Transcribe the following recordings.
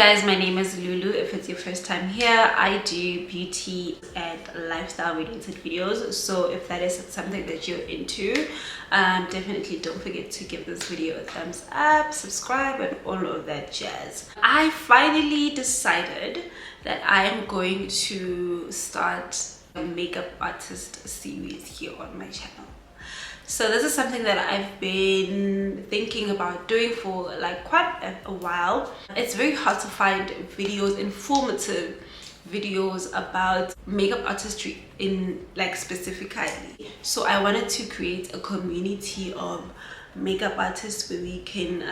guys, my name is Lulu. If it's your first time here, I do beauty and lifestyle related videos. So if that is something that you're into, definitely don't forget to give this video a thumbs up, subscribe, and all of that jazz. I finally decided that I am going to start a makeup artist series here on my channel. So this is something that I've been thinking about doing for like quite a while. It's very hard to find videos, informative videos about makeup artistry in like specifically. So I wanted to create a community of makeup artists where we can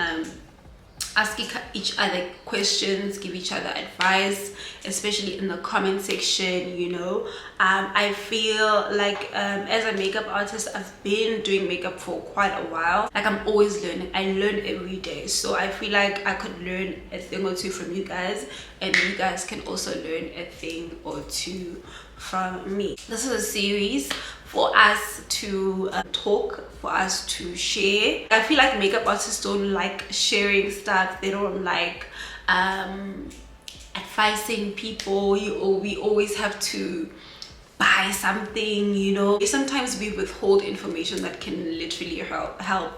ask each other questions, give each other advice, especially in the comment section. You know, I feel like as a makeup artist, I've been doing makeup for quite a while. Like, I'm always learning. I learn every day, so I feel like I could learn a thing or two from you guys, and you guys can also learn a thing or two from me. This is a series for us to talk, for us to share. I feel like makeup artists don't like sharing stuff. They don't like advising people. We always have to buy something, you know. Sometimes we withhold information that can literally help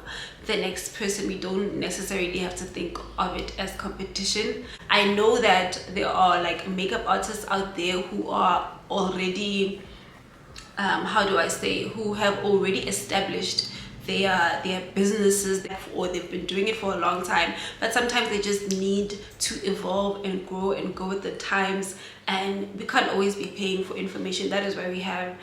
the next person. We don't necessarily have to think of it as competition. I know that there are like makeup artists out there who are already how do I say, who have already established their businesses, or they've been doing it for a long time, but sometimes they just need to evolve and grow and go with the times, and we can't always be paying for information. That is why we have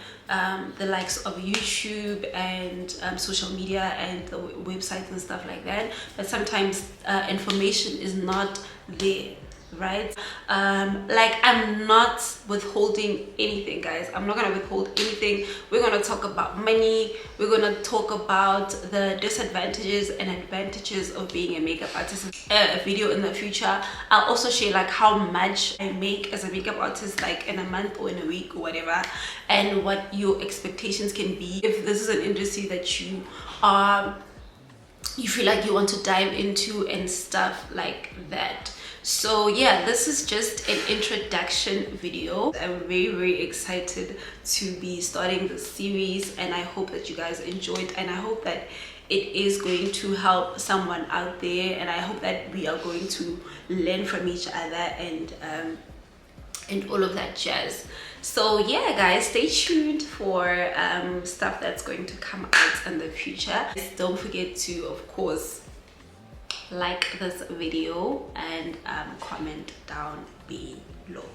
the likes of YouTube and social media and the websites and stuff like that. But sometimes information is not there, right? Like, I'm not withholding anything, guys. I'm not gonna withhold anything. We're gonna talk about money. We're gonna talk about the disadvantages and advantages of being a makeup artist. A video in the future, I'll also share like how much I make as a makeup artist, like in a month or in a week or whatever, and what your expectations can be if this is an industry that you feel like you want to dive into and stuff like that. So yeah, this is just an introduction video. I'm very excited to be starting this series, and I hope that you guys enjoyed, and I hope that it is going to help someone out there, and I hope that we are going to learn from each other and all of that jazz. So yeah, guys, stay tuned for stuff that's going to come out in the future. Don't forget to, of course, like this video and comment down below.